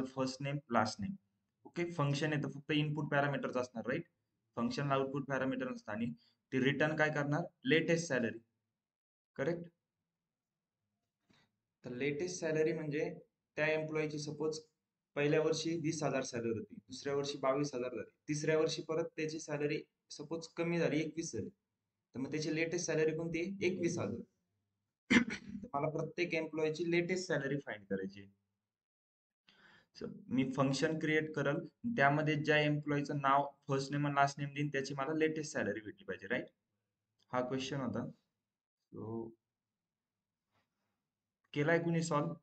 त्याचं first name last name. Okay, function येतं फक्त इनपुट पॅरामीटर्स असणार, राईट. फंक्शनला आउटपुट पॅरामीटर नसतं आणि ते रिटर्न काय करणार, लेटेस्ट सॅलरी. करेक्ट. तर लेटेस्ट सॅलरी म्हणजे त्या एम्प्लॉईची सपोज पहिल्या वर्षी 20,000 सॅलरी होती, दुसऱ्या वर्षी 22,000 झाली, तिसऱ्या वर्षी परत त्याची सॅलरी सपोज कमी झाली, 21 झाली, तर मग त्याची लेटेस्ट सॅलरी कोणती, 21,000. मला प्रत्येक एम्प्लॉईची लेटेस्ट सॅलरी फाइंड करायची. मी फंक्शन क्रिएट करल, त्यामध्ये ज्या एम्प्लॉईचं नाव फर्स्ट नेम आणि लास्ट नेम देईन त्याची मला लेटेस्ट सॅलरी भेटली पाहिजे, राईट. हा क्वेश्चन होता. सो केलाय कुणी सॉल्व,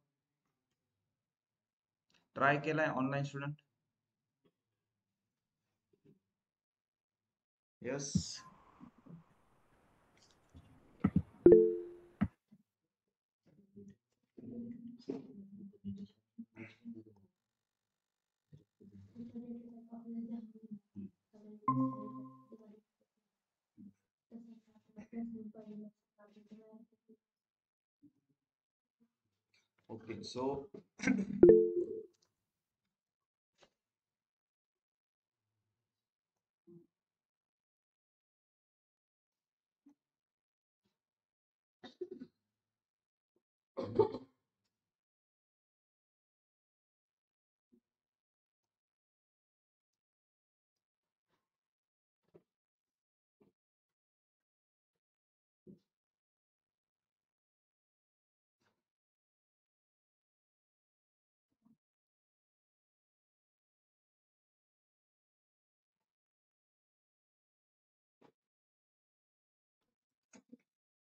ट्राय केलाय online student? Yes. Okay, so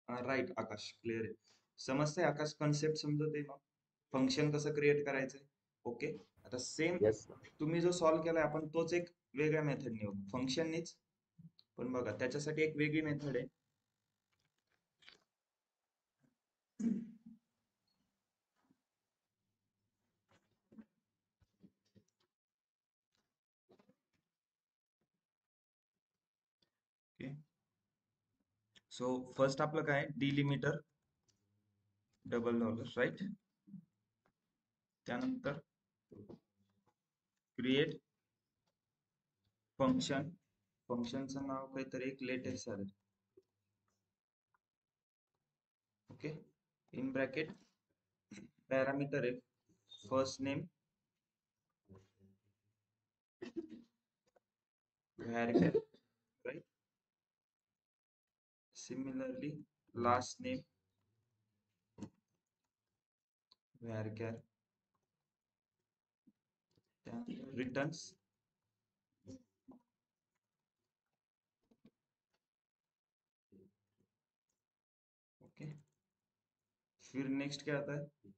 right Aakash, clear आहे. समजतंय आकाश, कन्सेप्ट समजत आहे ना, फंक्शन कसं क्रिएट करायचंय. ओके, आता सेम येस. तुम्ही जो सॉल्व केलाय आपण तोच एक वेगळ्या मेथड नेऊ, फंक्शननीच. पण बघा त्याच्यासाठी एक वेगळी मेथड आहे. ओके, सो फर्स्ट आपलं काय, डिलिमिटर डबल डॉलर, राईट. त्यानंतर क्रिएट फंक्शन, फंक्शनचं नाव काहीतरी एक latest salary. Okay, in bracket parameter आहे first name varchar, right. Similarly last name varchar, returns okay. फिर नेक्स्ट क्या आता है,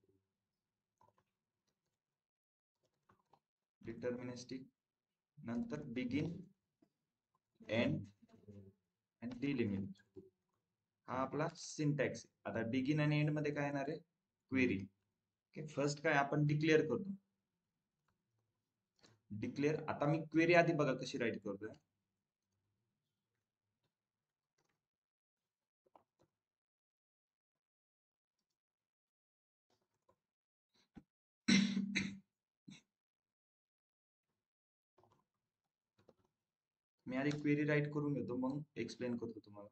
डिटर्मिनिस्टिक, नंतर बिगिन एंड आणि डिलिमिट. हा आपला सिंटॅक्स. आता बिगिन आणि एंड मध्ये काय येणार आहे, क्वेरी. ओके, फर्स्ट काय आपण डिक्लेअर करतो, डिक्लेअर. आता मी क्वेरी आधी बघा कशी राईट करतोय. मी आधी क्वेरी राईट करून घेतो, मग एक्सप्लेन करतो तुम्हाला.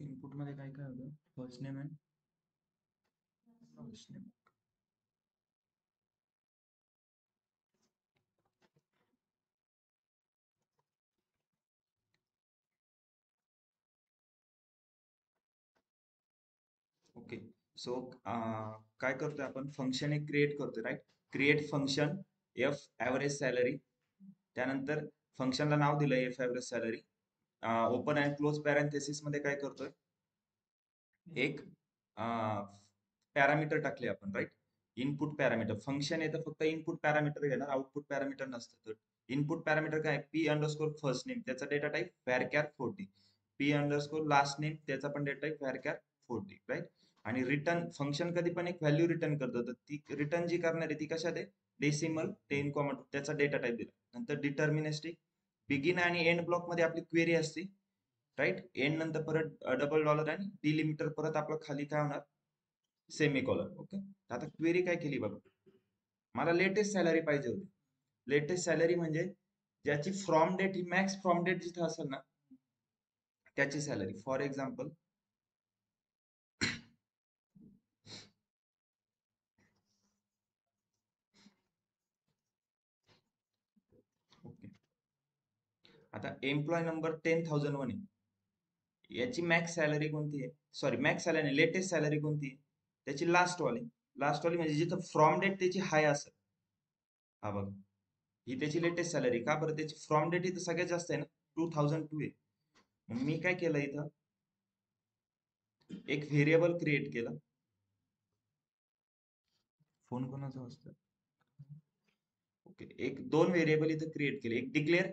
इनपुट मध्ये काय काय होतं? First name and last name. Okay. So काय करतोय आपण? फंक्शन एक क्रिएट करतोय, right? Create function F average salary. त्यानंतर फंक्शनला नाव दिलंय F average salary. Open and close parenthesis मध्ये काय करतोय? एक पॅरामीटर टाकले आपण, राईट? Input parameter. फंक्शन येतं फक्त इनपुट पॅरामीटर घेणार, आउटपुट पॅरामीटर नसतं. तर इनपुट पॅरामीटर काय? पी अंडरस्कोर फर्स्ट नेम, त्याचा data type varchar 40. P underscore last name, त्याचा पण डेटा टाईप व्हॅरकॅर 40, राईट? आणि रिटर्न फंक्शन कधी पण एक व्हॅल्यू रिटर्न करतो, तर ती रिटर्न जी करणार आहे ती कशात आहे? डेसिमल 10, त्याचा डेटा टाईप दिला. नंतर डिटर्मिनिस्टिक. बिगिन आणि एंड ब्लॉक मध्ये आपली क्वेरी असते, राईट? एंड नंतर परत डबल डॉलर आणि डिलिमिटर, परत आपलं खाली काय होणार? सेमिकॉलन. ओके. आता क्वेरी काय केली बघा, मला लेटेस्ट सॅलरी पाहिजे होती. लेटेस्ट सॅलरी म्हणजे ज्याची फ्रॉम डेट ही मॅक्स फ्रॉम डेट जिथं असेल ना त्याची सॅलरी. फॉर एक्झाम्पल, ओके, आता एम्प्लॉय नंबर 10,001 आहे. याची मॅक्स सॅलरी कोणती आहे? Sorry, max salary, latest salary कोणती आहे? त्याची लास्ट वाली. लास्ट वाली म्हणजे जिथं फ्रॉम डेट त्याची हाय असेल. हा बघ, ही त्याची लेटेस्ट सॅलरी. का बरं? त्याची फ्रॉम डेट इथं सगळ्यात जास्त आहे ना, 2002 आहे. मग मी काय केलं इथं? एक व्हेरिएबल क्रिएट केलं. फोन कोणाचा असतो? ओके. एक दोन व्हेरिएबल इथं क्रिएट केले. एक declare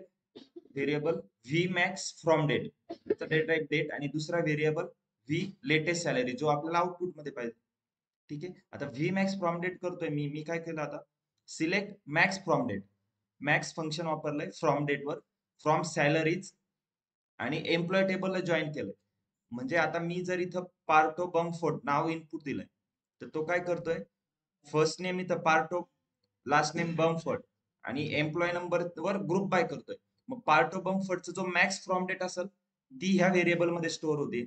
variable V max from date, त्याचा डेट टाईप डेट, आणि दुसरा व्हेरिएबल व्ही लेटेस्ट सॅलरी, जो आपल्याला आउटपुट मध्ये पाहिजे. ठीक आहे. आता व्ही मॅक्स फ्रॉम डेट करतोय मी मी काय केलं आता? Select max from date. Max function वापरलंय फ्रॉम डेट वर, फ्रॉम सॅलरीज, आणि एम्प्लॉय टेबलला जॉईन केलंय. म्हणजे आता मी जर इथं पार्टो बमफोर्ड नाव इनपुट दिलंय, तर तो काय करतोय? फर्स्ट नेम इथं पार्टो, लास्ट नेम बमफोर्ड, आणि एम्प्लॉय नंबर वर ग्रुप बाय करतोय. मग पार्टो बमफोर्डचा जो मॅक्स फ्रॉम डेट असेल ती ह्या व्हेरिएबल मध्ये स्टोअर होते,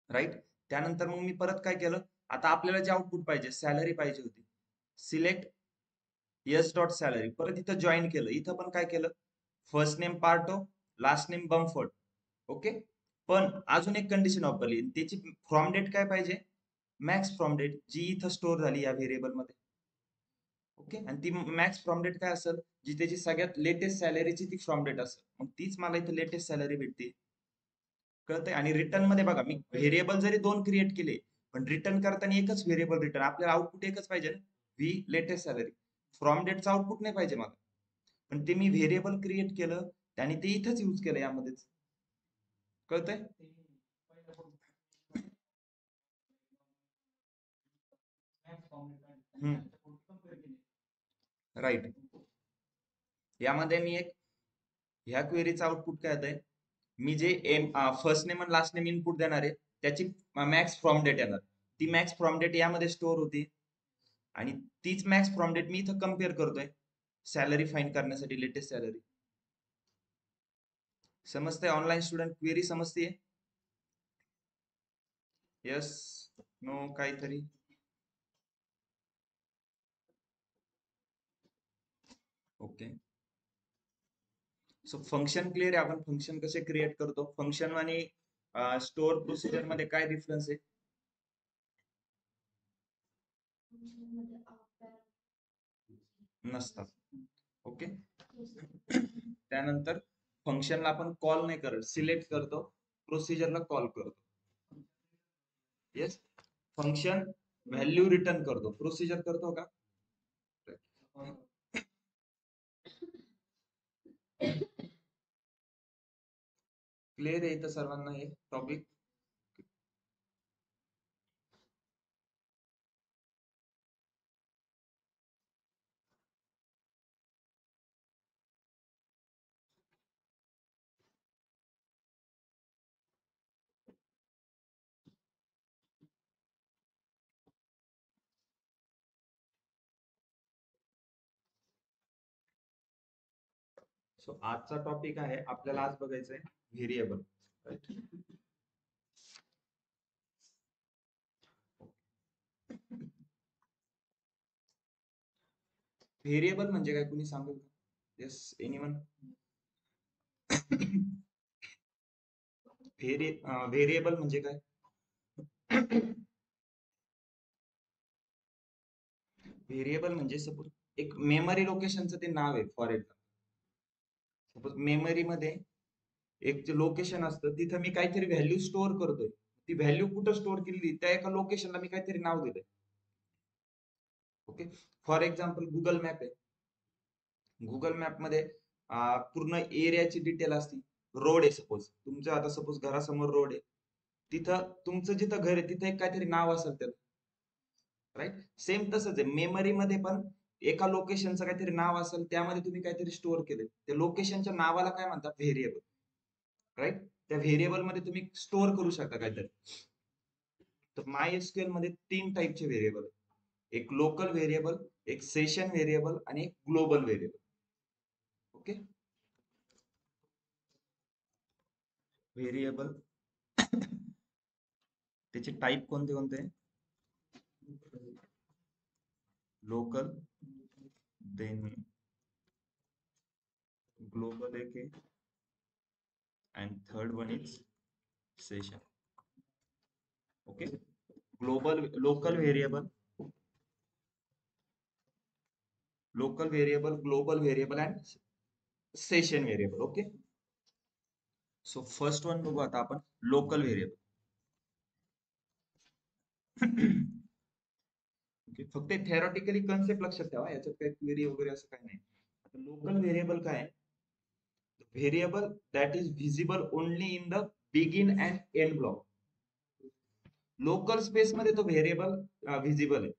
राईट? त्यानंतर मग मी परत काय केलं? आता आपल्याला जे आउटपुट पाहिजे, सॅलरी पाहिजे होती, सिलेक्ट येस डॉट सॅलरी, परत इथं जॉईन केलं. इथं पण काय केलं? फर्स्ट नेम पार्टो, लास्ट नेम बमफोर्ड. ओके. पण अजून एक कंडिशन वापरली, त्याची फ्रॉम डेट काय पाहिजे? मॅक्स फ्रॉम डेट, जी इथं स्टोअर झाली या व्हेरिएबल मध्ये. ओके. आणि ती मॅक्स फ्रॉम डेट काय असेल? जी त्याची सगळ्यात लेटेस्ट सॅलरीची ती फ्रॉम डेट असेल. मग तीच मला इथं लेटेस्ट सॅलरी भेटते. कळतंय? आणि रिटर्न मध्ये बघा, मी व्हेरिएबल जरी दोन क्रिएट केले, पण रिटर्न करताना एकच व्हेरिएबल रिटर्न. आपल्याला आउटपुट एकच पाहिजे ना, व्ही लेटेस्ट सॅलरी. फ्रॉम डेटचं आउटपुट नाही पाहिजे मला. पण ते मी व्हेरिएबल क्रिएट केलं, त्याने ते इथंच यूज केलं यामध्येच. कळतंय? राईट. यामध्ये मी एक, ह्या क्वेरीचं आउटपुट काय आहे? मी जे फर्स्ट नेम आणि लास्ट नेम इनपुट देणार आहे, त्याची मॅक्स फ्रॉम डेट येणार. ती मॅक्स फ्रॉम डेट यामध्ये स्टोअर होती, आणि तीच मॅक्स फ्रॉम डेट मी इथं कम्पेअर करतोय सॅलरी फाइंड करण्यासाठी, लेटेस्ट सॅलरी. समजतंय? ऑनलाईन स्टुडंट, क्वेरी समजते? यस, नो, काहीतरी? ओके. सो फंक्शन क्लिअर आहे. आपण फंक्शन कसे क्रिएट करतो? फंक्शन आणि स्टोअर प्रोसिजर मध्ये काय डिफरन्स आहे? नसतात. ओके. त्यानंतर फंक्शनला आपण कॉल नाही करत, सिलेक्ट करतो, प्रोसिजरला कॉल करतो. येस. फंक्शन व्हॅल्यू रिटर्न करतो, प्रोसिजर करतो का? क्लिअर आहे इथं सर्वांना हे टॉपिक? सो आजचा टॉपिक आहे, आपल्याला आज बघायचंय व्हेरिएबल, राईट? व्हेरिएबल म्हणजे काय, कुणी सांगेल का? Yes, anyone? व्हेरिएबल म्हणजे काय? व्हेरिएबल म्हणजे सपोज एक मेमरी लोकेशनचं ते नाव आहे. फॉर एक्झाम्पल सपोज मेमरी मध्ये एक जे लोकेशन असतं तिथं मी काहीतरी व्हॅल्यू स्टोअर करतोय. ती व्हॅल्यू कुठं स्टोअर केली, त्या एका लोकेशनला मी काहीतरी नाव दिलंय. Okay. For example Google map आहे. गुगल मॅप मध्ये पूर्ण एरियाची डिटेल असती. रोड आहे सपोज तुमचं, आता सपोज घरासमोर रोड आहे, तिथं तुमचं जिथं घर आहे तिथं एक काहीतरी नाव असेल त्याला. राईट. सेम तसंच आहे मेमरी मध्ये पण एका लोकेशनचं काहीतरी नाव असेल, त्यामध्ये तुम्ही काहीतरी स्टोअर केलंय, त्या लोकेशनच्या नावाला काय म्हणतात, व्हेरिएबल. राईट. त्या व्हेरिएबल मध्ये तुम्ही स्टोअर करू शकता काहीतरी. तर माय एसक्यूएल मध्ये 3 टाईपचे व्हेरिएबल आहेत. एक लोकल व्हेरिएबल, एक सेशन व्हेरिएबल आणि एक ग्लोबल व्हेरिएबल. ओके. व्हेरिएबल त्याचे टाईप कोणते कोणते? लोकल, देन ग्लोबल एक आहे, and third one is session. Okay. Local variable, global variable and session variable. Okay. So first one बघू आता आपण, लोकल व्हेरिएबल. ओके. फक्त थेरॉटिकली कन्सेप्ट लक्षात ठेवा, याच्यात काही क्वेरी वगैरे असं काही नाही. आता लोकल व्हेरिएबल काय आहे? Variable that is visible only in the begin and end block. Local space मध्ये तो व्हेरिएबल व्हिजिबल आहे.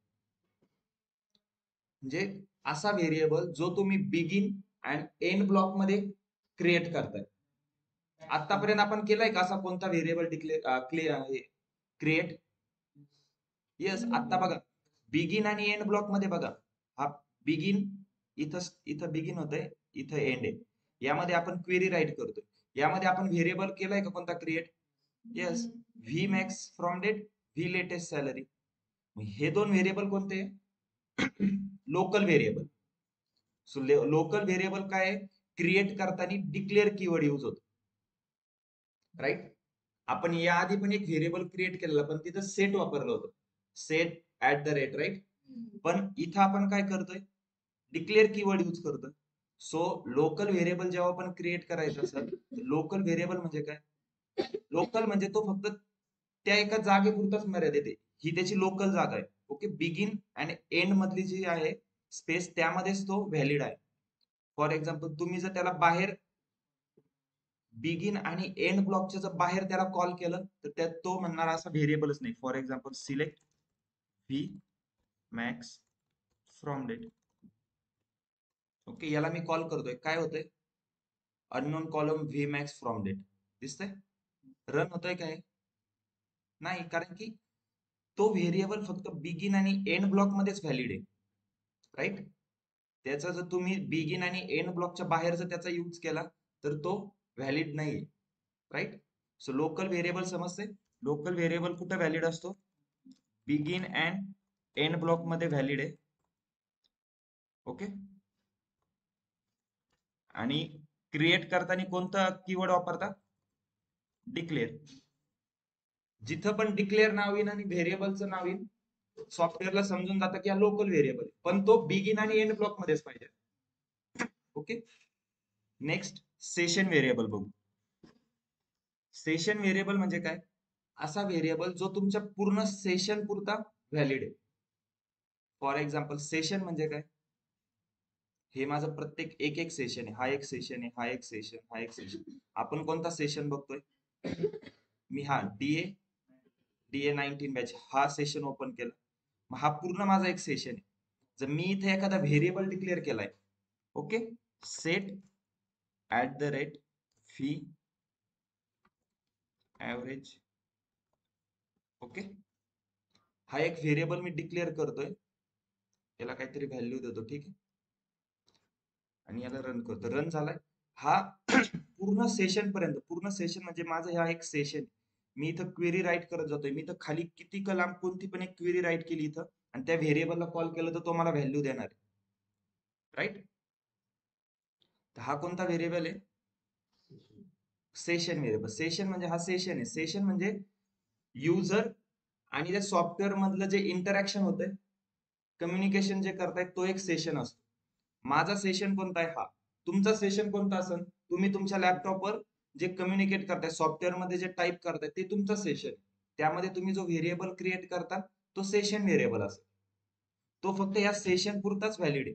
म्हणजे असा व्हेरिएबल जो तुम्ही बिगिन अँड एंड ब्लॉक मध्ये क्रिएट करताय. आतापर्यंत आपण केलाय का असा कोणता व्हेरिएबल क्रिएट? येस. आता बघा, बिगिन आणि एंड ब्लॉक मध्ये बघा, हा बिगिन इथं इथं बिगिन होतंय, इथं एंड आहे. यामध्ये आपण क्वेरी राईट करतोय. यामध्ये आपण व्हेरिएबल केलाय का कोणता create? Yes. V max from date, V latest salary. हे दोन व्हेरिएबल कोणते? Local variable. So local variable काय क्रिएट करताना डिक्लेअर कीवर्ड यूज होतो. राईट. आपण याआधी पण एक व्हेरिएबल क्रिएट केलेला, पण तिथं सेट वापरलं होतं, set at the rate. Right. पण इथं आपण काय करतोय, डिक्लेअर कीवर्ड यूज करतोय. सो लोकल व्हेरिएबल जेव्हा आपण क्रिएट करायचं असेल, लोकल व्हेरिएबल म्हणजे काय? लोकल म्हणजे तो फक्त त्या एका जागेपुरताच मर्यादित आहे. ही त्याची लोकल जागा आहे. ओके. बिगिन आणि एंड मधली जी आहे स्पेस, त्यामध्येच तो व्हॅलिड आहे. फॉर एक्झाम्पल तुम्ही जर त्याला बाहेर बिगिन आणि एंड ब्लॉकच्या जर बाहेर त्याला कॉल केलं, तर त्यात तो म्हणणार असा व्हेरिएबलच नाही. For example select V max from date. Okay. याला मी कॉल करतोय, काय होतंय? Unknown column V max from date दिसतंय. रन होतोय काय? नाही, कारण की तो व्हेरिएबल फक्त बिगिन आणि एंड ब्लॉक मध्येच व्हॅलिड आहे. राईट. त्याचा जर तुम्ही बिगिन आणि एंड ब्लॉकच्या बाहेर जर त्याचा यूज केला, तर तो व्हॅलिड नाही. राईट. सो लोकल व्हेरिएबल समजते. लोकल व्हेरिएबल कुठे व्हॅलिड असतो? बिगिन अँड एंड ब्लॉक मध्ये व्हॅलिड आहे. ओके. आणि क्रिएट करताना कोणता कीवर्ड वापरता? डिक्लेअर. जिथं पण डिक्लेअर नाव येईन आणि व्हेरिएबलचं नाव येईन, सॉफ्टवेअरला समजून जातं की हा लोकल व्हेरिएबल आहे, पण तो बिगिन आणि एंड ब्लॉक मध्येच पाहिजे. ओके. नेक्स्ट सेशन व्हेरिएबल बघू. सेशन व्हेरिएबल म्हणजे काय? असा व्हेरिएबल जो तुमच्या पूर्ण सेशन पुरता व्हॅलिड आहे. फॉर एक्झाम्पल सेशन म्हणजे काय? हे माझं प्रत्येक एक एक सेशन आहे. हा एक सेशन आहे, हा एक सेशन, हा एक सेशन. आपण कोणता सेशन बघतोय? मी हा डीए 19 बॅच हा सेशन ओपन केला. मग हा पूर्ण माझा एक सेशन आहे. जर मी इथे एखादा व्हेरिएबल डिक्लेअर केलाय, okay, set at the rate fee average. Okay. हा एक व्हेरिएबल मी डिक्लेअर करतोय, याला काहीतरी व्हॅल्यू देतो. ठीक आहे. आणि याला रन करतो. रन झालाय हा. पूर्ण सेशन पर्यंत, पूर्ण सेशन म्हणजे माझं हा एक सेशन. मी इथं क्वेरी राईट करत जातोय. मी इथं खाली किती लांब कोणती पण एक क्वेरी राईट केली इथं, आणि त्या व्हेरिएबलला कॉल केलं तर तो मला व्हॅल्यू देणार आहे. राईट. तर हा कोणता व्हेरिएबल आहे? Session variable. सेशन म्हणजे हा सेशन आहे. सेशन म्हणजे युजर आणि त्या सॉफ्टवेअर मधलं जे इंटरॅक्शन होतंय, कम्युनिकेशन जे करतायत, तो एक सेशन असतो. माझा सेशन कोणता आहे? हा. तुमचा सेशन कोणता असेल? तुम्ही तुमच्या लॅपटॉपवर जे कम्युनिकेट करताय, सॉफ्टवेअर मध्ये जे टाईप करताय, ते तुमचं सेशन. त्यामध्ये तुम्ही जो व्हेरिएबल क्रिएट करता तो सेशन व्हेरिएबल असेल. तो फक्त या सेशन पुरताच व्हॅलिड आहे.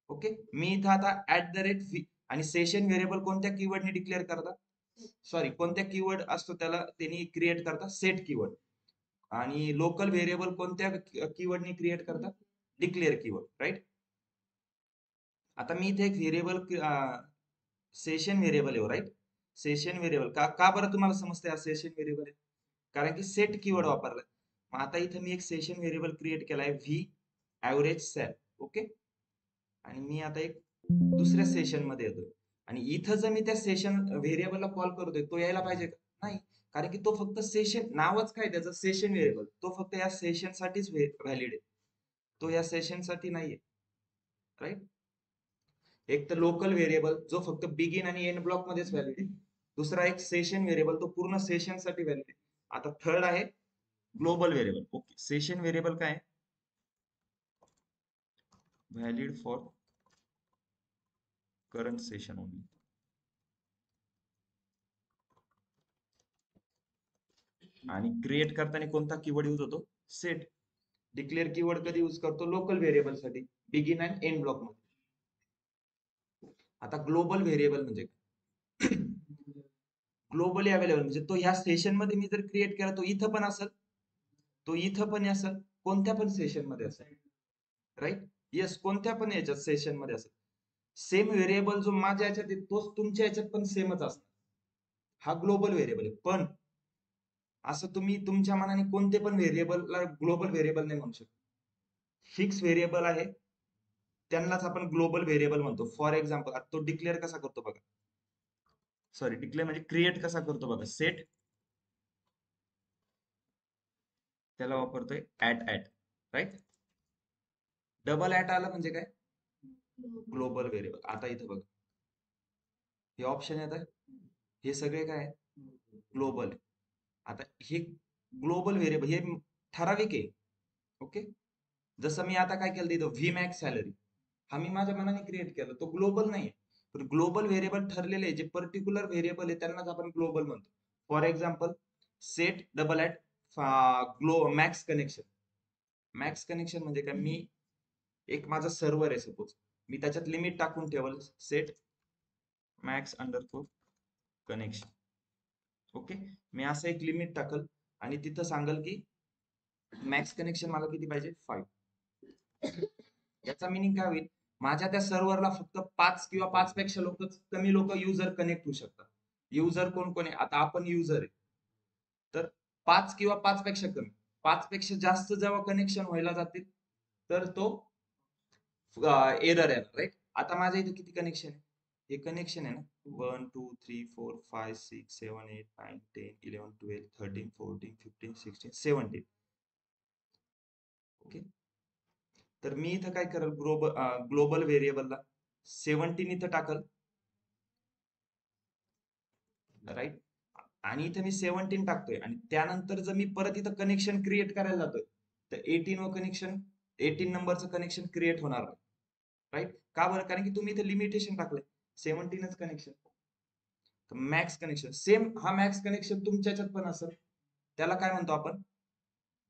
ओके. मी इथं आता @v आणि सेशन व्हेरिएबल कोणत्या कीवर्डने डिक्लेअर करता? सॉरी, कोणत्या कीवर्ड असतो त्याला त्यांनी क्रिएट करता? Set keyword. आणि लोकल व्हेरिएबल कोणत्या कीवर्डने क्रिएट करतात? Declare keyword. राईट. आता मी इथे एक व्हेरिएबल सेशन व्हेरिएबल आहे. राईट. सेशन व्हेरिएबल का का बरं तुम्हाला समजते हा सेशन व्हेरिएबल आहे? कारण की सेट कीवर्ड वापरलाय. मग आता इथे मी एक सेशन व्हेरिएबल क्रिएट केलाय व्ही ऍव्हरेज सॅल. ओके. आणि मी आता एक दुसऱ्या सेशन मध्ये येतोय आणि इथं जर मी त्या सेशन व्हेरिएबलला कॉल करतोय, तो यायला पाहिजे का? नाही. कारण की तो फक्त सेशन, नावच काय त्याचं? Session variable. तो फक्त या सेशन साठीच व्हॅलिड आहे. तो या सेशन साठी नाहीये. राईट. एक तर लोकल व्हेरिएबल जो फक्त बिगिन आणि एंड ब्लॉक मध्येच व्हॅलिड आहे. दुसरा एक सेशन व्हेरिएबल, तो पूर्ण सेशन साठी व्हॅलिड आहे. आता थर्ड आहे global variable. Okay. Session variable काय आहे? Valid for current session only. आणि क्रिएट करताना कोणता कीवर्ड यूज होतो? सेट. डिक्लेअर कीवर्ड कधी यूज करतो? लोकल व्हेरिएबल साठी, बिगिन अँड एंड ब्लॉक मध्ये. आता ग्लोबल व्हेरिएबल म्हणजे ग्लोबली अवेलेबल म्हणजे तो ह्या सेशन मध्ये मी जर क्रिएट केला, तो इथं पण असेल, तो इथं पण असेल, कोणत्या पण सेशन मध्ये असेल. राईट. येस, कोणत्या पण याच्यात सेशन मध्ये असेल. सेम व्हेरिएबल जो माझ्या याच्यात आहे तोच तुमच्या याच्यात पण सेमच असणार. हा ग्लोबल व्हेरिएबल आहे. पण असं तुम्ही तुमच्या मनाने कोणते पण व्हेरिएबलला ग्लोबल व्हेरिएबल नाही म्हणू शकत. फिक्स व्हेरिएबल आहे त्यांनाच आपण ग्लोबल व्हेरिएबल म्हणतो. फॉर एक्झाम्पल, तो डिक्लेअर कसा करतो बघा. सॉरी, डिक्लेअर म्हणजे क्रिएट कसा करतो बघा. सेट, त्याला वापरतोय @@. राईट. डबल @ आलं म्हणजे काय? Global variable. आता इथं बघा, हे ऑप्शन येत आहे, हे सगळे काय ग्लोबल. आता हे ग्लोबल व्हेरिएबल हे ठराविक आहे. ओके. जसं मी आता काय केलं इथं व्ही मॅक्स सॅलरी, हा मी माझ्या मनाने क्रिएट केला, तो ग्लोबल नाही. पण ग्लोबल व्हेरिएबल ठरलेले आहे, जे पर्टिक्युलर व्हेरिएबल आहे त्यांनाच आपण ग्लोबल म्हणतो. For example, set @glow max connection. Max connection म्हणजे काय? मी एक माझा सर्व्हर आहे सपोज, मी त्याच्यात लिमिट टाकून ठेवल सेट max_कनेक्शन. ओके. मी असं एक लिमिट टाकल आणि तिथं सांगल की मॅक्स कनेक्शन मला किती पाहिजे? 5. याचा मिनिंग काय होईल? माझ्या त्या सर्व्हरला फक्त 5 किंवा 5 पेक्षा कमी लोक युजर कनेक्ट होऊ शकतात. युजर कोण कोण आहे? आता आपण युजर आहे, तर 5 किंवा 5 पेक्षा कमी. 5 पेक्षा जास्त जेव्हा कनेक्शन व्हायला जातील तर तो एरर येणार. राईट. आता माझ्या इथे किती कनेक्शन आहे? हे कनेक्शन आहे ना, 1 2 3 4 5 6 7 8 9 10 11 12 13 14 15 16 17. ओके. तर मी इथं काय करेल? ग्लोबल व्हेरिएबलला 17 इथं टाकल. राईट. आणि इथं मी 17 टाकतोय आणि त्यानंतर जर मी परत इथं कनेक्शन क्रिएट करायला जातोय, तर 18 नंबरचं कनेक्शन क्रिएट होणार नाही. राईट. का बरं? कारण की तुम्ही इथे लिमिटेशन टाकलंय 17च कनेक्शन. मॅक्स कनेक्शन सेम, हा मॅक्स कनेक्शन तुमच्या याच्यात पण असेल, त्याला काय म्हणतो आपण?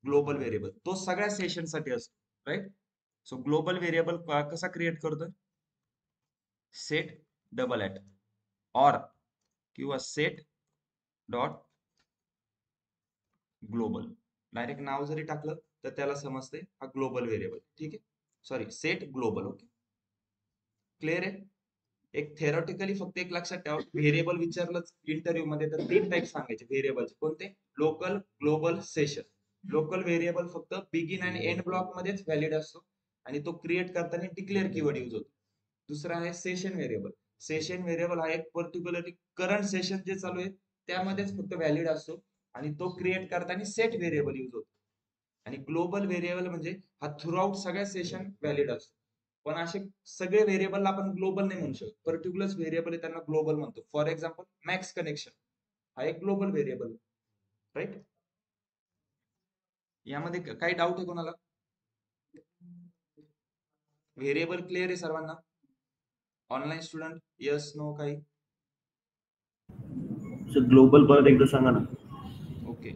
Global variable. तो सगळ्या सेशन साठी असतो. राईट. सो ग्लोबल व्हेरिएबल कसा क्रिएट करतोय? सेट @, ऑर किंवा सेट डॉट ग्लोबल. डायरेक्ट नाव जरी टाकलं तर त्याला समजते हा ग्लोबल व्हेरिएबल. ठीक आहे. Sorry, set global. Okay. Clear आहे. एक थेरॉटिकली फक्त एक लक्षात ठेवा, व्हेरिएबल विचारलंच इंटरव्ह्यू मध्ये तर 3 टाईप सांगायचे व्हेरिएबलचे. कोणते? Local, global, session. Local variable फक्त बिगिन आणि एंड ब्लॉक मध्येच व्हॅलिड असतो आणि तो क्रिएट करताना डिक्लेअर कीवर्ड यूज होतो. दुसरा आहे सेशन व्हेरिएबल. सेशन व्हेरिएबल हा एक पर्टिक्युलरली करंट सेशन जे चालू आहे त्यामध्येच फक्त व्हॅलिड असतो आणि तो क्रिएट करताना सेट व्हेरिएबल यूज होतो. आणि ग्लोबल व्हेरिएबल म्हणजे हा थ्रू आउट सगळ्या सेशन व्हॅलिड असतो. पण असे सगळे व्हेरिएबल आपण ग्लोबल नाही म्हणू शकत. पर्टिक्युलर व्हेरिएबल आहे त्यांना ग्लोबल म्हणतो. फॉर एक्झाम्पल मॅक्स कनेक्शन हा एक ग्लोबल व्हेरिएबल, राईट? यामध्ये काही डाऊट आहे कोणाला? व्हेरिएबल क्लिअर आहे सर्वांना? ऑनलाईन स्टुडंट, यस नो काही? ग्लोबल परत एकदा सांगा ना. ओके.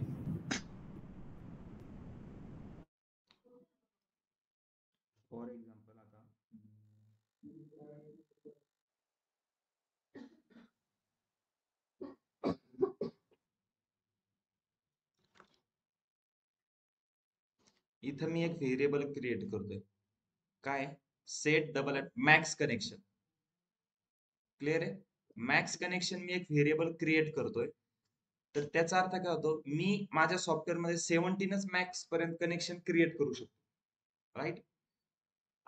फॉर एक्झाम्पल आता इथं मी एक व्हेरिएबल क्रिएट करतोय. काय? Set double max connection. Clear आहे? मॅक्स कनेक्शन मी एक व्हेरिएबल क्रिएट करतोय. तर त्याचा अर्थ काय होतो, मी माझ्या सॉफ्टवेअरमध्ये 17च मॅक्स पर्यंत कनेक्शन क्रिएट करू शकतो, राईट?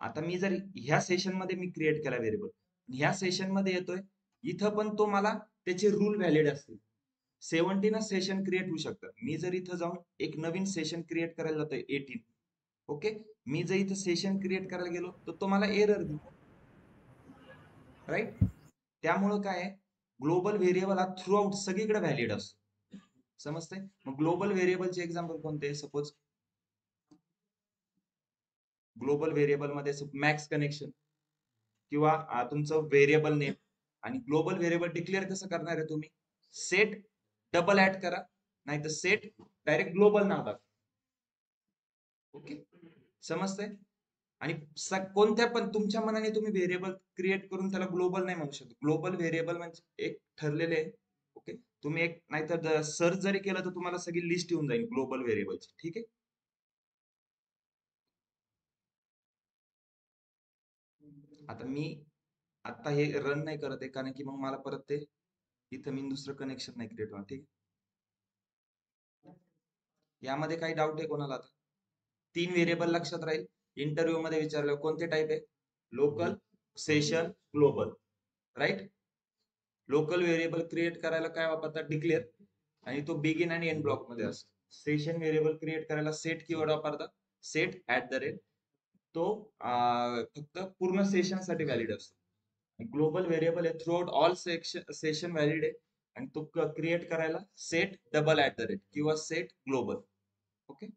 आता मी जर ह्या सेशन मध्ये मी क्रिएट केला व्हेरिएबल, ह्या सेशन मध्ये येतोय, इथं पण तो मला त्याचे रूल व्हॅलिड असतील. 17 सेशन क्रिएट होऊ शकतात. मी जर इथं जाऊन एक नवीन सेशन क्रिएट करायला जातोय 18, ओके, मी जर इथं सेशन क्रिएट करायला गेलो तर तो मला एरर देईल, राईट? त्यामुळं काय आहे, ग्लोबल व्हेरिएबल हा थ्रू आउट सगळीकडे व्हॅलिड असतो. समजतंय? मग ग्लोबल व्हेरिएबलचे एक्झाम्पल कोणते? सपोज ग्लोबल व्हेरिएबल मध्ये मॅक्स कनेक्शन किंवा तुमचं व्हेरिएबल नेम. आणि ग्लोबल व्हेरिएबल डिक्लेअर कसं करणार आहे तुम्ही? सेट डबल ऍड करा, नाही तर सेट डायरेक्ट ग्लोबल नाव टाका. ओके, समजतंय? आणि कोणत्या पण तुमच्या मनाने तुम्ही व्हेरिएबल क्रिएट करून त्याला ग्लोबल नाही म्हणू शकत. ग्लोबल व्हेरिएबल म्हणजे एक ठरलेले आहे. ओके, तुम्ही एक नाहीतर सर्च जरी केलं तर तुम्हाला सगळी लिस्ट येऊन जाईल ग्लोबल व्हेरिएबलची. ठीक आहे? आता मी आता हे रन नाही करत आहे, कारण की मग मला परत ते इथं मी दुसरं कनेक्शन नाही क्रिएट होणार. ठीक आहे? यामध्ये काही डाऊट आहे कोणाला? आता 3 व्हेरिएबल लक्षात राहील. इंटरव्ह्यू मध्ये विचारलं कोणते टाईप आहे? Local, session, global, right? Local variable create करायला काय वापरतात? डिक्लेअर. आणि तो बिगिन आणि एंड ब्लॉक मध्ये असतो. सेशन व्हेरिएबल क्रिएट करायला सेट कीवर्ड वापरतात. Set at the rate. तो फक्त पूर्ण सेशन साठी व्हॅलिड असतो. ग्लोबल व्हेरिएबल आहे through out all session valid आहे. आणि तो क्रिएट करायला set double at the rate किंवा सेट ग्लोबल. ओके,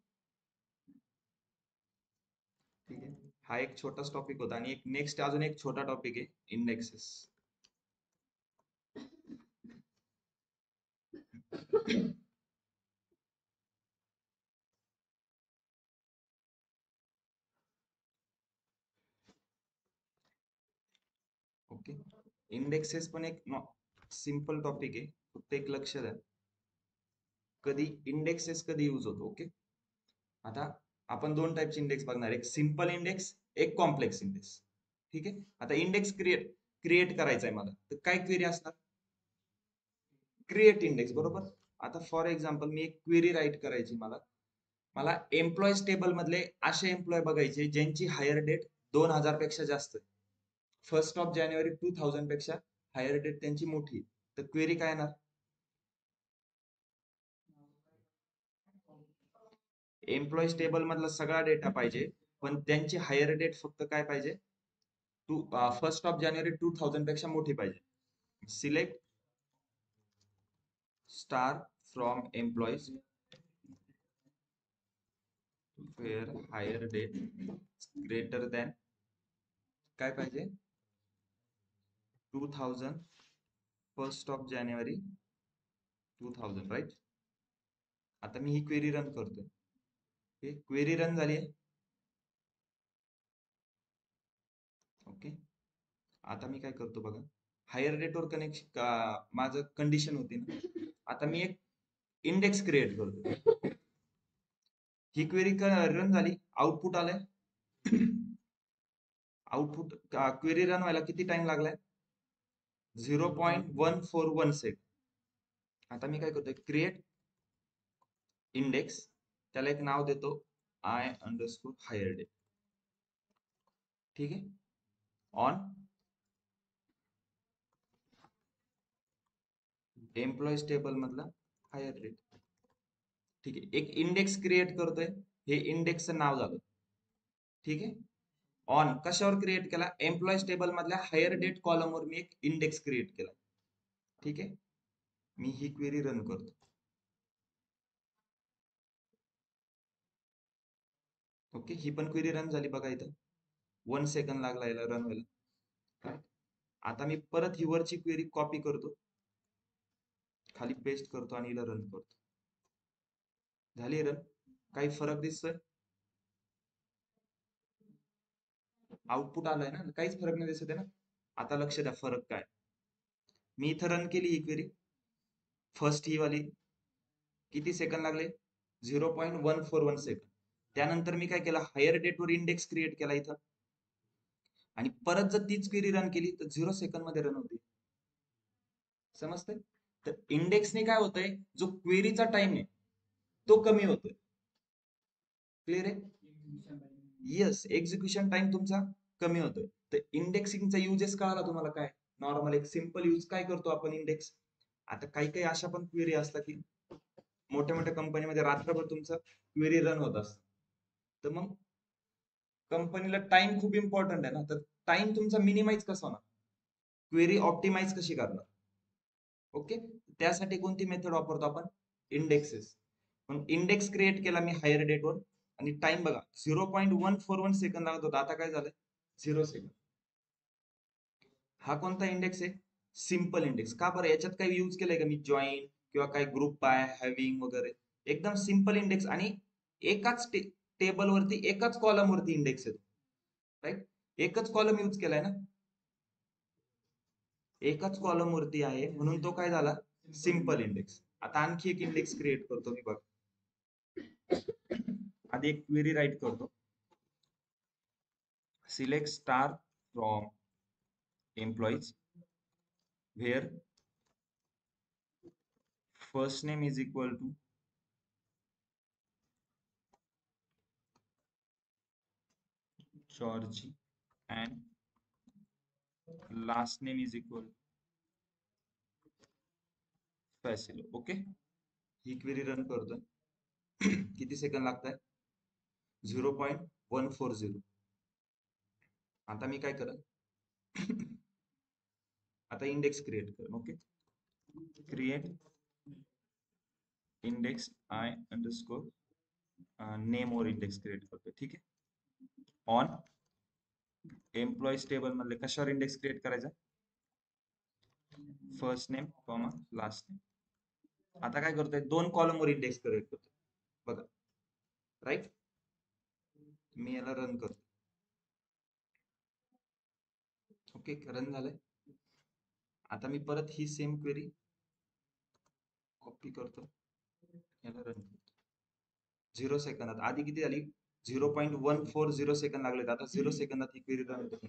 ठीक आहे. हा एक छोटाच टॉपिक होता. आणि एक नेक्स्ट अजून एक छोटा टॉपिक आहे, इंडेक्सेस. ओके, इंडेक्सेस पण एक सिंपल टॉपिक आहे. फक्त एक लक्ष द्या, कधी इंडेक्सेस कधी यूज होतो. ओके, आता आपण दोन टाईपचे इंडेक्स बघणार, एक सिंपल इंडेक्स, एक कॉम्प्लेक्स इंडेक्स. ठीक आहे? आता इंडेक्स क्रिएट करायचा आहे मला, तर काय क्वेरी असणार? क्रिएट इंडेक्स, बरोबर. आता फॉर एक्झाम्पल मी एक क्वेरी राईट करायची, मला मला एम्प्लॉईज टेबल मधले असे एम्प्लॉय बघायचे ज्यांची हायर डेट 2000 पेक्षा जास्त, 1 जानेवारी 2000 पेक्षा हायर डेट त्यांची मोठी. तर क्वेरी काय येणार? एम्प्लॉईज टेबल मधला सगळा डेटा पाहिजे, पण त्यांची हायर डेट फक्त काय पाहिजे? 1 जानेवारी 2000 पेक्षा मोठी पाहिजे. Select star from employees where hire date greater than काय पाहिजे? 2000, 1 जानेवारी 2000, राईट? आता मी ही क्वेरी रन करतोय. क्वेरी रन झाली आहे. ओके, आता मी काय करतो बघा, हायर डेटवर कनेक्शन माझं कंडिशन होती ना. आता मी एक इंडेक्स क्रिएट करतो. ही क्वेरी रन झाली, आउटपुट आलंय. आउटपुट क्वेरी रन व्हायला किती टाइम लागलाय? 0.141 सेकंड. आता मी काय करतोय, क्रिएट इंडेक्स, त्याला एक नाव देतो I_, हायर डेट. ठीक आहे? ऑन एम्प्लॉईज टेबल मधला हायर डेट. ठीक आहे, एक इंडेक्स क्रिएट करतोय, हे इंडेक्सचं नाव झालं. ठीक आहे? ऑन कशावर क्रिएट केला? एम्प्लॉईज टेबल मधल्या हायर डेट कॉलमवर मी एक इंडेक्स क्रिएट केला. ठीक आहे, मी ही क्वेरी रन करतो. ओके, ही पण क्वेरी रन झाली बघा. इथं 1 सेकंद लागला याला रन व्हायला. आता मी परत ही वरची क्वेरी कॉपी करतो, खाली पेस्ट करतो आणि हिला रन करतो. झाली रन. काही फरक दिसतोय? आउटपुट आलाय ना, काहीच फरक नाही दिसत आहे ना. आता लक्ष द्या फरक काय. मी इथं रन केली ही क्वेरी, फर्स्ट ही वाली, किती सेकंद लागले? 0.141 सेकंद. त्यानंतर मी काय केलं, हायर डेटवर इंडेक्स क्रिएट केला इथं, आणि परत जर तीच क्वेरी रन केली तर 0 सेकंद मध्ये रन होते. समजतंय? तर इंडेक्सने काय होतंय, जो क्वेरीचा टाइम आहे तो कमी होतोय. क्लिअर आहे? येस, एक्झिक्युशन टाइम तुमचा कमी होतोय. तर इंडेक्सिंगचा युजेस कळाला तुम्हाला काय? नॉर्मल एक सिंपल यूज काय करतो आपण इंडेक्स. आता काही काही अशा पण क्वेरी असतात की मोठ्या मोठ्या कंपनीमध्ये रात्रभर तुमचं क्वेरी रन होत असतं. तर मग कंपनीला टाइम खूप इम्पॉर्टंट आहे ना, तर टाइम तुमचा मिनिमाइज कसा होणार? क्वेरी ऑप्टिमाइज कशी करणार? ओके, त्यासाठी कोणती मेथड वापरतो आपण? इंडेक्सेस. मग इंडेक्स क्रिएट केला मी हायर डेटवर, आणि टाइम बघा 0.141 सेकंद लागत होता, आता काय झालं? 0 सेकंद. हा कोणता इंडेक्स आहे? Simple index. का बरं? याच्यात काही यूज केलंय का मी? जॉईन किंवा काही ग्रुप बाय, हॅव्हिंग वगैरे? एकदम सिंपल इंडेक्स, आणि एकाच टेबल वरती एकाच कॉलम वरती इंडेक्स येतो. राईट, एकच कॉलम यूज केलाय ना, एकाच कॉलम वरती आहे, म्हणून तो काय झाला? Simple index. आता आणखी एक इंडेक्स क्रिएट करतो मी बघ. आधी एक क्वेरी राईट करतो. Select star from employees where first name is equal to Georgie and last name is equal Facilo. Okay, he query run करतोय. किती सेकंद लागताय? 0.140. आता मी काय करेन, आता इंडेक्स क्रिएट करेन. Okay, create index I underscore name और इंडेक्स क्रिएट करतोय. ठीक आहे, ऑन एम्प्लॉईज टेबल मधले कशावर इंडेक्स क्रिएट करायचा? First name comma last name. आता काय करतोय, दोन कॉलम वर इंडेक्स क्रिएट करतोय बघा. राईट, मी याला रन करतो. ओके, रन झालंय. आता मी परत ही सेम क्वेरी कॉपी करतो, याला रन करतो. 0 सेकंदात. आधी किती झाली? 0.140 सेकंद लागले, आता 0 सेकंदात ही क्वेरी रन होते.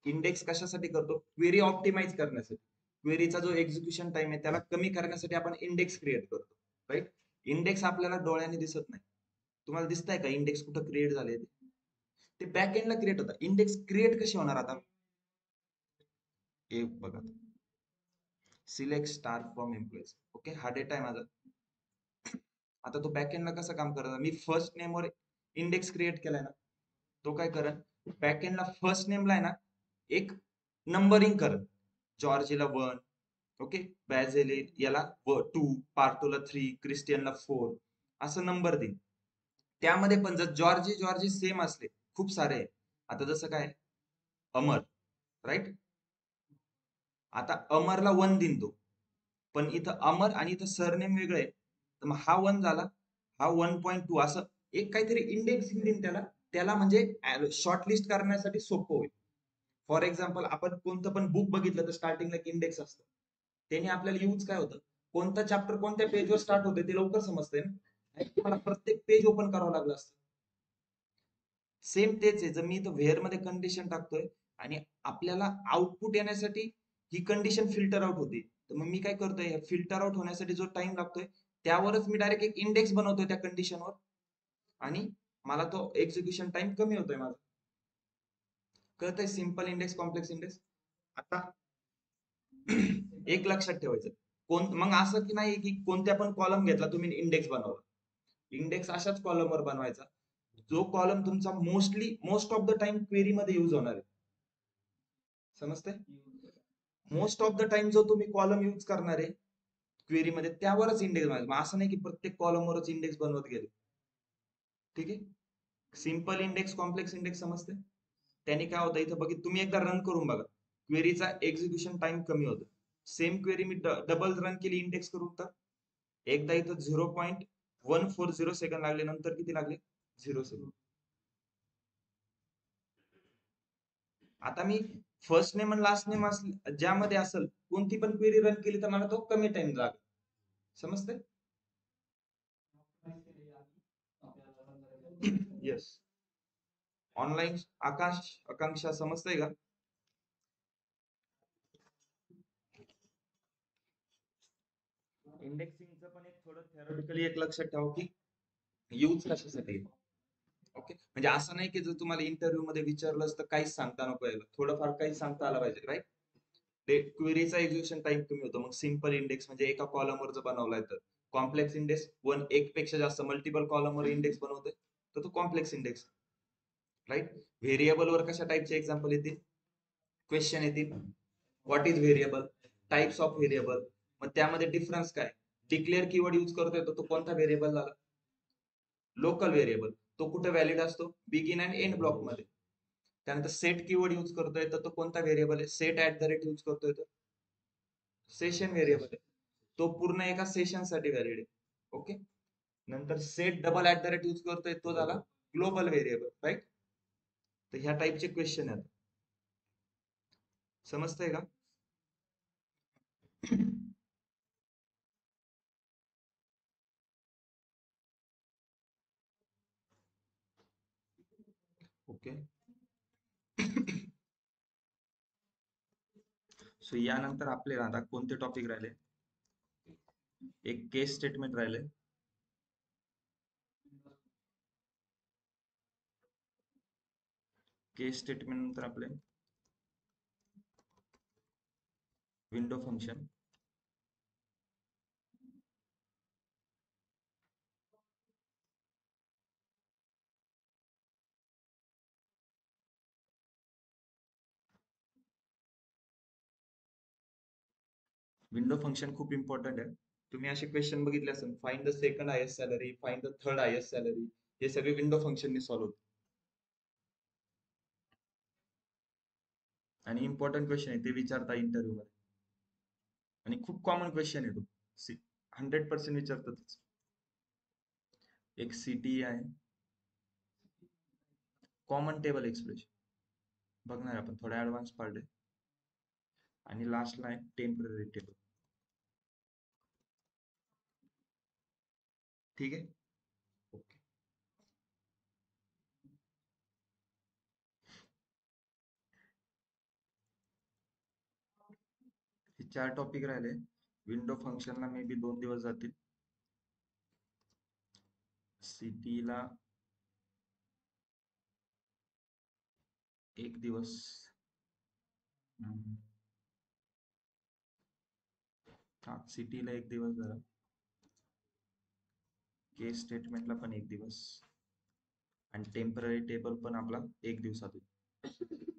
इंडेक्स कशासाठी करतो? क्वेरी ऑप्टिमाइज करण्यासाठी. क्वेरीचा जो एक्झिक्युशन टाइम आहे त्याला कमी करण्यासाठी आपण इंडेक्स क्रिएट करतो. राईट, इंडेक्स आपल्याला डोळ्याने दिसत नाही. तुम्हाला दिसतंय का इंडेक्स कुठं क्रिएट झाले? ते बॅक एंडला क्रिएट होतात. इंडेक्स क्रिएट कशी होणार? आता हे बघा, select star from employees. Okay, हा डेटा आहे माझा. आता तो बॅक एंडला कसं काम करणार? मी फर्स्ट नेम वर इंडेक्स क्रिएट केलाय ना, तो काय करेल, बॅक एंडला फर्स्ट नेमला आहे ना एक नंबरिंग करत. जॉर्जीला 1, ओके, बॅझेल याला 2, पार्टोला 3, क्रिस्टियनला 4, असं नंबर देईल. त्यामध्ये पण जर जॉर्जी जॉर्जी सेम असले, खूप सारे आहे. आता जसं काय अमर, राईट, आता अमरला 1 देईन तो, पण इथं अमर आणि इथं सरनेम वेगळे, तर मग हा 1 झाला, हा 1.2, असं एक काहीतरी इंडेक्सिंग देईन त्याला. त्याला म्हणजे शॉर्टलिस्ट करण्यासाठी सोपं होईल. फॉर एक्झाम्पल, आपण कोणतं पण बुक बघितलं तर स्टार्टिंगला एक इंडेक्स असतं. त्याने आपल्याला यूज काय होतं, कोणता चॅप्टर कोणत्या पेजवर स्टार्ट होते ते लवकर समजते ना. तुम्हाला प्रत्येक पेज ओपन करावं लागलं असतं. सेम तेच आहे, जर मी इथं व्हेअर मध्ये कंडिशन टाकतोय आणि आपल्याला आउटपुट येण्यासाठी ही कंडिशन फिल्टर आउट होते, तर मग मी काय करतोय, फिल्टर आउट होण्यासाठी जो टाइम लागतोय त्यावरच मी डायरेक्ट एक इंडेक्स बनवतोय त्या कंडिशनवर, आणि मला तो एक्झिक्युशन टाइम कमी होतोय माझा. कळतंय? Simple index, complex index. आता एक लक्षात ठेवायचं, मग असं की नाही की कोणत्या पण कॉलम घेतला तुम्ही इंडेक्स बनवला. इंडेक्स अशाच कॉलमवर बनवायचा जो कॉलम तुमचा most of the time query मध्ये युज होणार आहे. समजतंय? मोस्ट ऑफ द टाइम जो तुम्ही कॉलम युज करणार आहे क्वेरी मध्ये त्यावरच इंडेक्स बनवायचं. मग असं नाही की प्रत्येक कॉलमवरच इंडेक्स बनवत गेले. ठीक आहे. सिंपल इंडेक्स, कॉम्प्लेक्स इंडेक्स समजते? त्याने काय होतं इथं बघित तुम्ही एकदा रन करून बघा. क्वेरीचा एक्झिक्युशन टाइम कमी होतो. सेम क्वेरी मी डबल रन केली इंडेक्स करून तर एकदा इथं 0.140 सेकंड लागले, नंतर किती लागले? 0 सेकंड. आता मी फर्स्ट नेम आणि लास्ट नेम ज्यामध्ये असेल कोणती पण क्वेरी रन केली तर मला तो कमी टाइम लागेल. समजते? येस. ऑनलाईन आकांक्षा समजतंय का? इंडेक्सिंगचं पण एक थोडं थेरोटिकली एक लक्षात ठेवा की यूज कशासाठी. ओके, म्हणजे असं नाही की जर तुम्हाला इंटरव्ह्यू मध्ये विचारलं तर काहीच सांगता नको यायला, थोडंफार काही सांगता आलं पाहिजे, राईट? ते क्वेरीचा एक्झिक्युशन टाइम कमी होतो. मग सिंपल इंडेक्स म्हणजे एका कॉलमवर जर बनवलाय तर कॉम्प्लेक्स इंडेक्स एक पेक्षा जास्त मल्टिपल कॉलमवर इंडेक्स बनवतोय तर तो कॉम्प्लेक्स इंडेक्स, राईट? व्हेरिएबल वर कशा टाइपचे एक्झाम्पल येतील? क्वेश्चन येतील. What is variable, types of variable, मग त्यामध्ये डिफरन्स काय? डिक्लेअर कीवर्ड यूज करतोय तर तो कोणता व्हेरिएबल झाला? Local variable. तो कुठे व्हॅलिड असतो? बिगिन अँड एंड ब्लॉक मध्ये. त्यानंतर सेट कीवर्ड यूज करतोय तर तो कोणता व्हेरिएबल आहे? Set at the rate use करतोय तर सेशन व्हेरिएबल आहे. तो पूर्ण एका सेशन साठी व्हॅलिड आहे. ओके. नंतर set double at the rate use करतोय तो झाला ग्लोबल व्हेरिएबल, राईट? तर ह्या टाइपचे क्वेश्चन आहेत. समजतंय का? ओके. सो यानंतर आपले आता कोणते टॉपिक राहिले? एक केस स्टेटमेंट राहिले. केस स्टेटमेंट नंतर आपले विंडो फंक्शन, विंडो फंक्शन खूप इम्पॉर्टंट आहे. तुम्ही असे क्वेश्चन बघितले असेल, find the second highest salary, find the third highest salary, हे सगळे विंडो फंक्शनने सॉल्व्ह होते. आणि इम्पॉर्टंट क्वेश्चन आहे ते विचारता इंटरव्ह्यू मध्ये, आणि खूप कॉमन क्वेश्चन आहे तो. 100% विचारतातच. एक सिटी आहे, कॉमन टेबल एक्सप्रेशन बघणार आपण, थोडा ऍडव्हान्स पार्ट आहे. आणि लास्टला आहे टेम्पररी टेबल. ठीक आहे. ओके. हे 4 टॉपिक राहिले. विंडो फंक्शनला मे बी 2 दिवस जातील. सिटीला 1 दिवस. हा, सिटीला 1 दिवस झाला. केस स्टेटमेंटला पण 1 दिवस. आणि टेम्पररी टेबल पण आपला 1 दिवसात होईल.